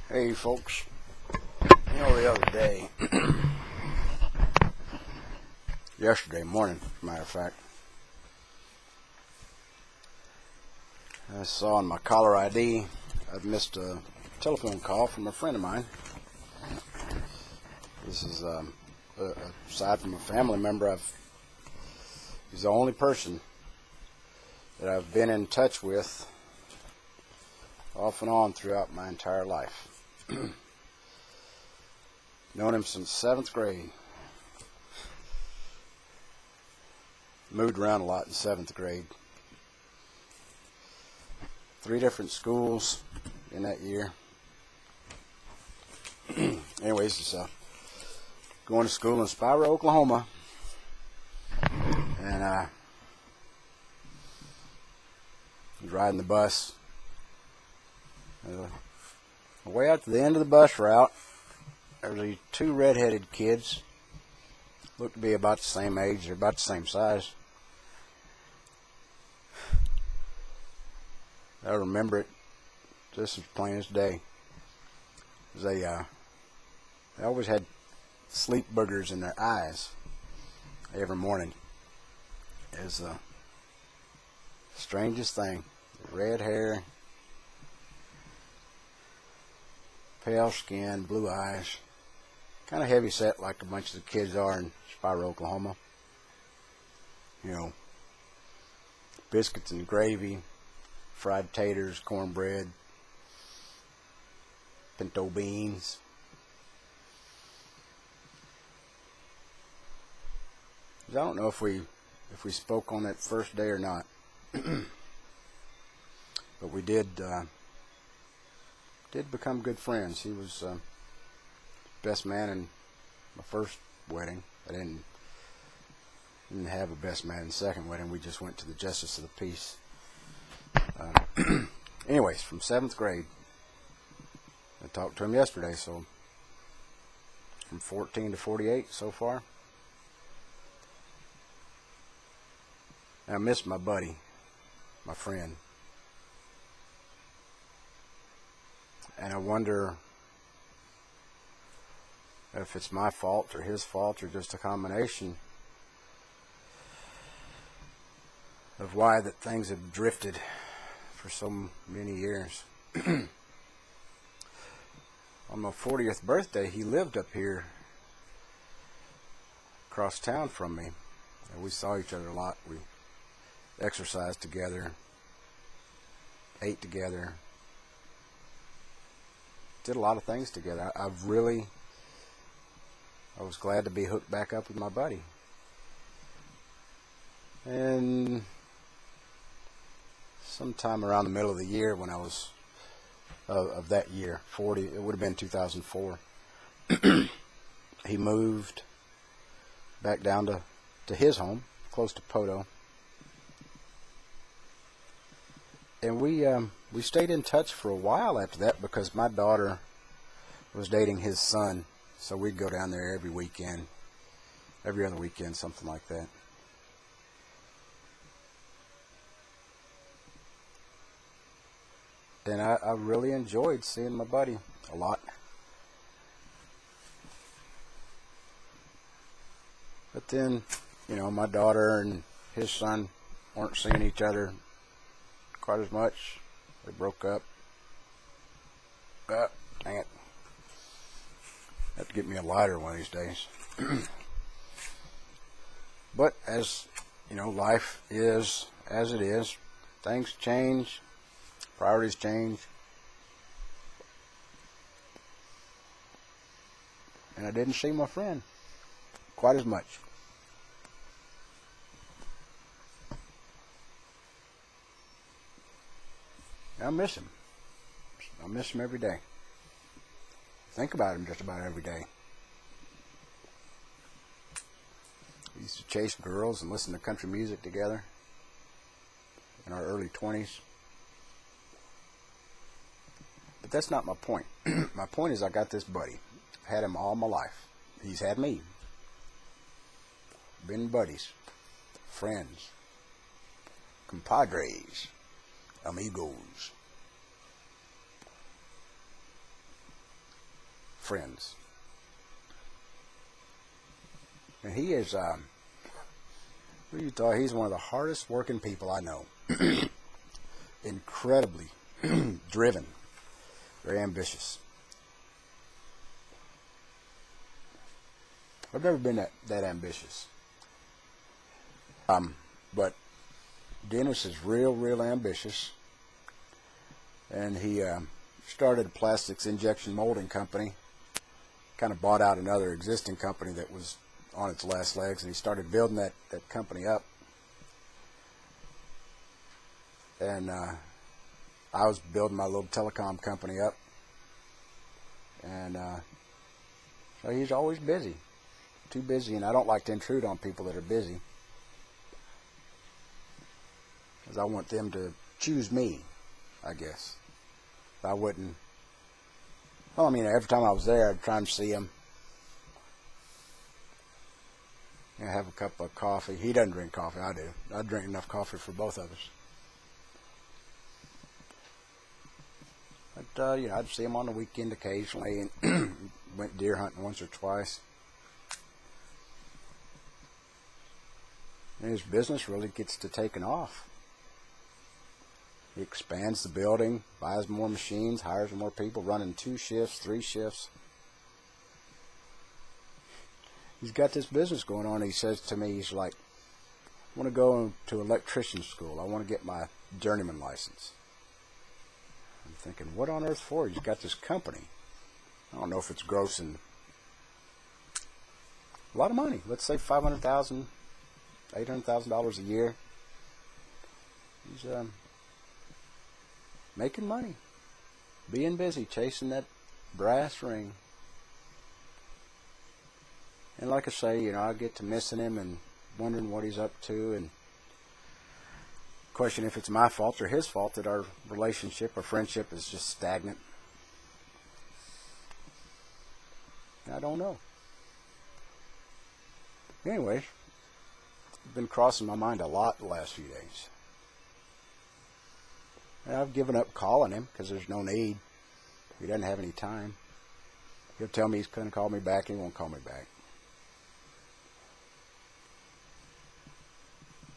Hey folks, the other day, yesterday morning, as a matter of fact, I saw on my caller ID I'd missed a telephone call from a friend of mine. This is aside from a family member, he's the only person that I've been in touch with off and on throughout my entire life. Known him since 7th grade. Moved around a lot in 7th grade. 3 different schools in that year. Anyways, it's going to school in Spiro, Oklahoma. And I was riding the bus. Way out to the end of the bus route, there was these 2 red-headed kids. Looked to be about the same age. They're about the same size. I remember it just as plain as day. They always had sleep boogers in their eyes every morning. It was the strangest thing. Red hair, pale skin, blue eyes, kind of heavy set like a bunch of the kids are in Spiro, Oklahoma. Biscuits and gravy, fried taters, cornbread, pinto beans. I don't know if we spoke on that first day or not, but we did become good friends. He was best man in my first wedding. I didn't have a best man in the second wedding. We just went to the Justice of the Peace. Anyways, from 7th grade, I talked to him yesterday, so from 14 to 48 so far. I miss my buddy, my friend. And I wonder if it's my fault or his fault or just a combination of why that things have drifted for so many years. On my 40th birthday, he lived up here across town from me. And we saw each other a lot. We exercised together, ate together, did a lot of things together. I was glad to be hooked back up with my buddy. And sometime around the middle of the year when I was, of that year, 40, it would have been 2004, he moved back down to his home, close to Poto. And we stayed in touch for a while after that because my daughter was dating his son. So we'd go down there every weekend, every other weekend, something like that. And I really enjoyed seeing my buddy a lot. But then, my daughter and his son weren't seeing each other quite as much. They broke up. Dang it. Have to get me a lighter one of these days. But as life is as it is. Things change. Priorities change. And I didn't see my friend quite as much. I miss him. I miss him every day. Think about him just about every day. We used to chase girls and listen to country music together in our early 20s. But that's not my point. My point is I got this buddy. I've had him all my life. He's had me. Been buddies, friends, compadres, amigos. friends. And he is, what you thought, he's one of the hardest working people I know. Incredibly driven, very ambitious. I've never been that ambitious. But Dennis is real ambitious. And he started a plastics injection molding company. Kind of bought out another existing company that was on its last legs, and he started building that company up. And I was building my little telecom company up. And so he's always busy. Too busy, and I don't like to intrude on people that are busy, because I want them to choose me, I guess. I wouldn't. Well, I mean, every time I was there, I'd try and see him. Have a cup of coffee. He doesn't drink coffee. I do. I drink enough coffee for both of us. But I'd see him on the weekend occasionally, and went deer hunting once or twice. And his business really gets to taking off. He expands the building, buys more machines, hires more people, running 2 shifts, 3 shifts. He's got this business going on. He says to me, he's like, I want to go to electrician school. I want to get my journeyman license. I'm thinking, what on earth for? He's got this company. I don't know if it's grossing a lot of money. Let's say $500,000, $800,000 a year. He's making money, being busy, chasing that brass ring. And like I say, I get to missing him and wondering what he's up to, and question if it's my fault or his fault that our relationship or friendship is just stagnant. I don't know. Anyways, it's been crossing my mind a lot the last few days. And I've given up calling him because there's no need. He doesn't have any time. He'll tell me he's going to call me back, and he won't call me back.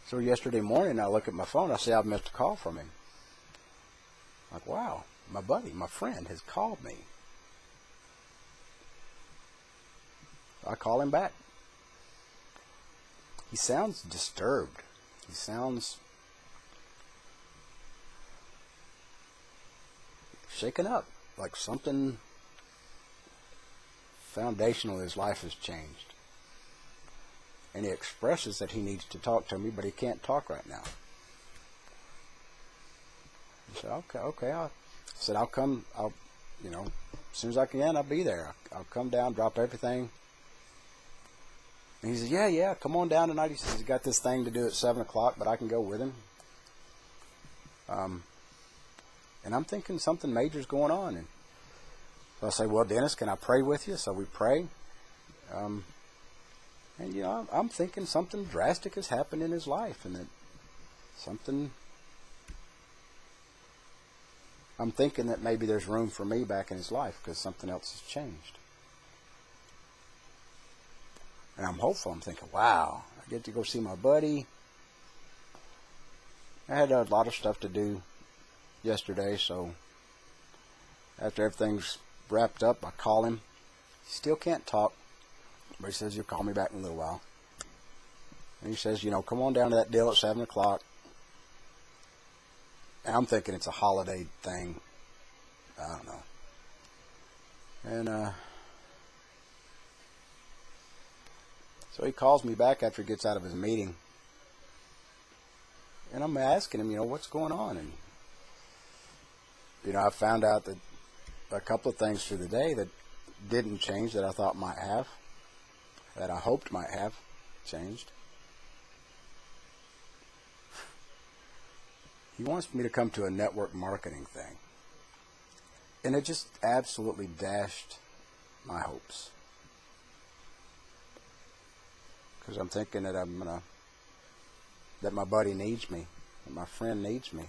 So yesterday morning, I look at my phone. I see I've missed a call from him. Like, wow, my buddy, my friend has called me. I call him back. He sounds disturbed. He sounds shaken up, like something foundational in his life has changed. And he expresses that he needs to talk to me, but he can't talk right now. He said, okay. I said, I'll come, as soon as I can, I'll be there. I'll come down, drop everything. And he said, yeah, come on down tonight. He says he's got this thing to do at 7 o'clock, but I can go with him. And I'm thinking something major's going on. And so I say, well, Dennis, can I pray with you? So we pray. And, I'm thinking something drastic has happened in his life, and that I'm thinking that maybe there's room for me back in his life because something else has changed. And I'm hopeful. I'm thinking, wow, I get to go see my buddy. I had a lot of stuff to do yesterday, so after everything's wrapped up, I call him. He still can't talk, but he says he'll call me back in a little while. And he says, come on down to that deal at 7 o'clock. And I'm thinking it's a holiday thing. I don't know. And so he calls me back after he gets out of his meeting. And I'm asking him, what's going on? And, I found out that a couple of things through the day that didn't change that I thought might have, that I hoped might have changed. He wants me to come to a network marketing thing. And it just absolutely dashed my hopes. Because I'm thinking that that my buddy needs me, that my friend needs me.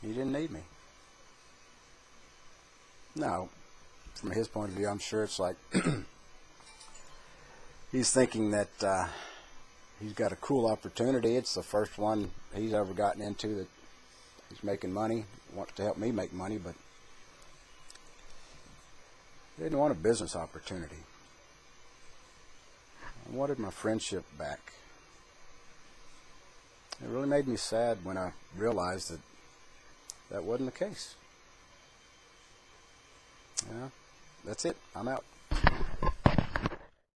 He didn't need me. No, from his point of view, I'm sure it's like he's thinking that he's got a cool opportunity. It's the first one he's ever gotten into that he's making money, wants to help me make money, but he didn't want a business opportunity. I wanted my friendship back. It really made me sad when I realized that that wasn't the case. Yeah, that's it. I'm out.